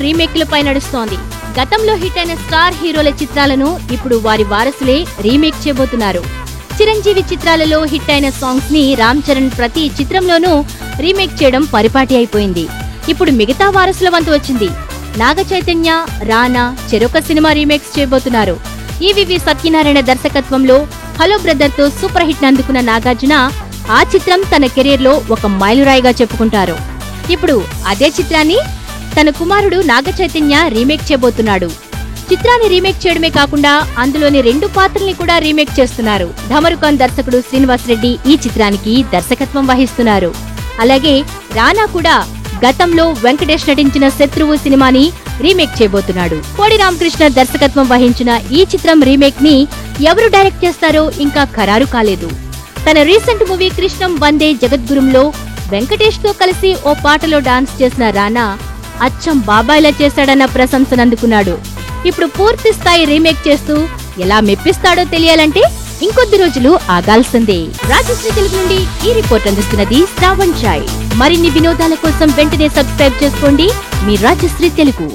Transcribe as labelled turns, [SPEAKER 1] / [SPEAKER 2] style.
[SPEAKER 1] రీమేక్లపై నడుస్తోంది. గతంలో హిట్ అయిన స్టార్ హీరోల చిత్రాలను ఇప్పుడు వారి వారసులే రీమేక్ చేయబోతున్నారు. చిరంజీవి చిత్రాలలో హిట్ అయిన సాంగ్స్ ని రామ్ చరణ్ ప్రతి చిత్రంలోనూ రీమేక్ చేయడం పరిపాటి అయిపోయింది. ఇప్పుడు మిగతా వారసుల వంతు వచ్చింది. నాగ చైతన్య, రానా చెరొక సినిమా రీమేక్స్ చేయబోతున్నారు. ఈవీవి సత్యనారాయణ దర్శకత్వంలో హలో బ్రదర్ తో సూపర్ హిట్ అందుకున్న నాగార్జున ఆ చిత్రం తన కెరీర్ లో ఒక మైలురాయిగా చెప్పుకుంటారు. ఇప్పుడు అదే చిత్రాన్ని తన కుమారుడు నాగ చైతన్య రీమేక్ చేయబోతున్నాడు. చిత్రాన్ని రీమేక్ చేయడమే కాకుండా అందులోని 2 పాత్రల్ని కూడా రీమేక్ చేస్తున్నారు. ధమరుకాన్ దర్శకుడు శ్రీనివాస్ రెడ్డి ఈ చిత్రానికి దర్శకత్వం వహిస్తున్నారు. అలాగే రానా కూడా గతంలో వెంకటేష్ నటించిన శత్రువు సినిమాని రీమేక్ చేయబోతున్నాడు. కోడి రామకృష్ణ దర్శకత్వం వహించిన ఈ చిత్రం రీమేక్ ని ఎవరు డైరెక్ట్ చేస్తారో ఇంకా ఖరారు కాలేదు. తన రీసెంట్ మూవీ కృష్ణం వందే జగద్గురుంలో వెంకటేష్ తో కలిసి ఓ పాటలో డాన్స్ చేసిన రానా అచ్చం బాబాయ్లా చేశాడన్న ప్రశంసను అందుకున్నాడు. ఇప్పుడు పూర్తి స్థాయి రీమేక్ చేస్తూ ఎలా మెప్పిస్తాడో తెలియాలంటే ఇంకొద్ది రోజులు ఆగాల్సిందే. రాజశ్రీ తెలుగు నుండి ఈ రిపోర్ట్ అందిస్తున్నది శ్రావణ్ చాయ్. మరిన్ని వినోదాల కోసం వెంటనే సబ్స్క్రైబ్ చేసుకోండి మీ రాజశ్రీ తెలుగు.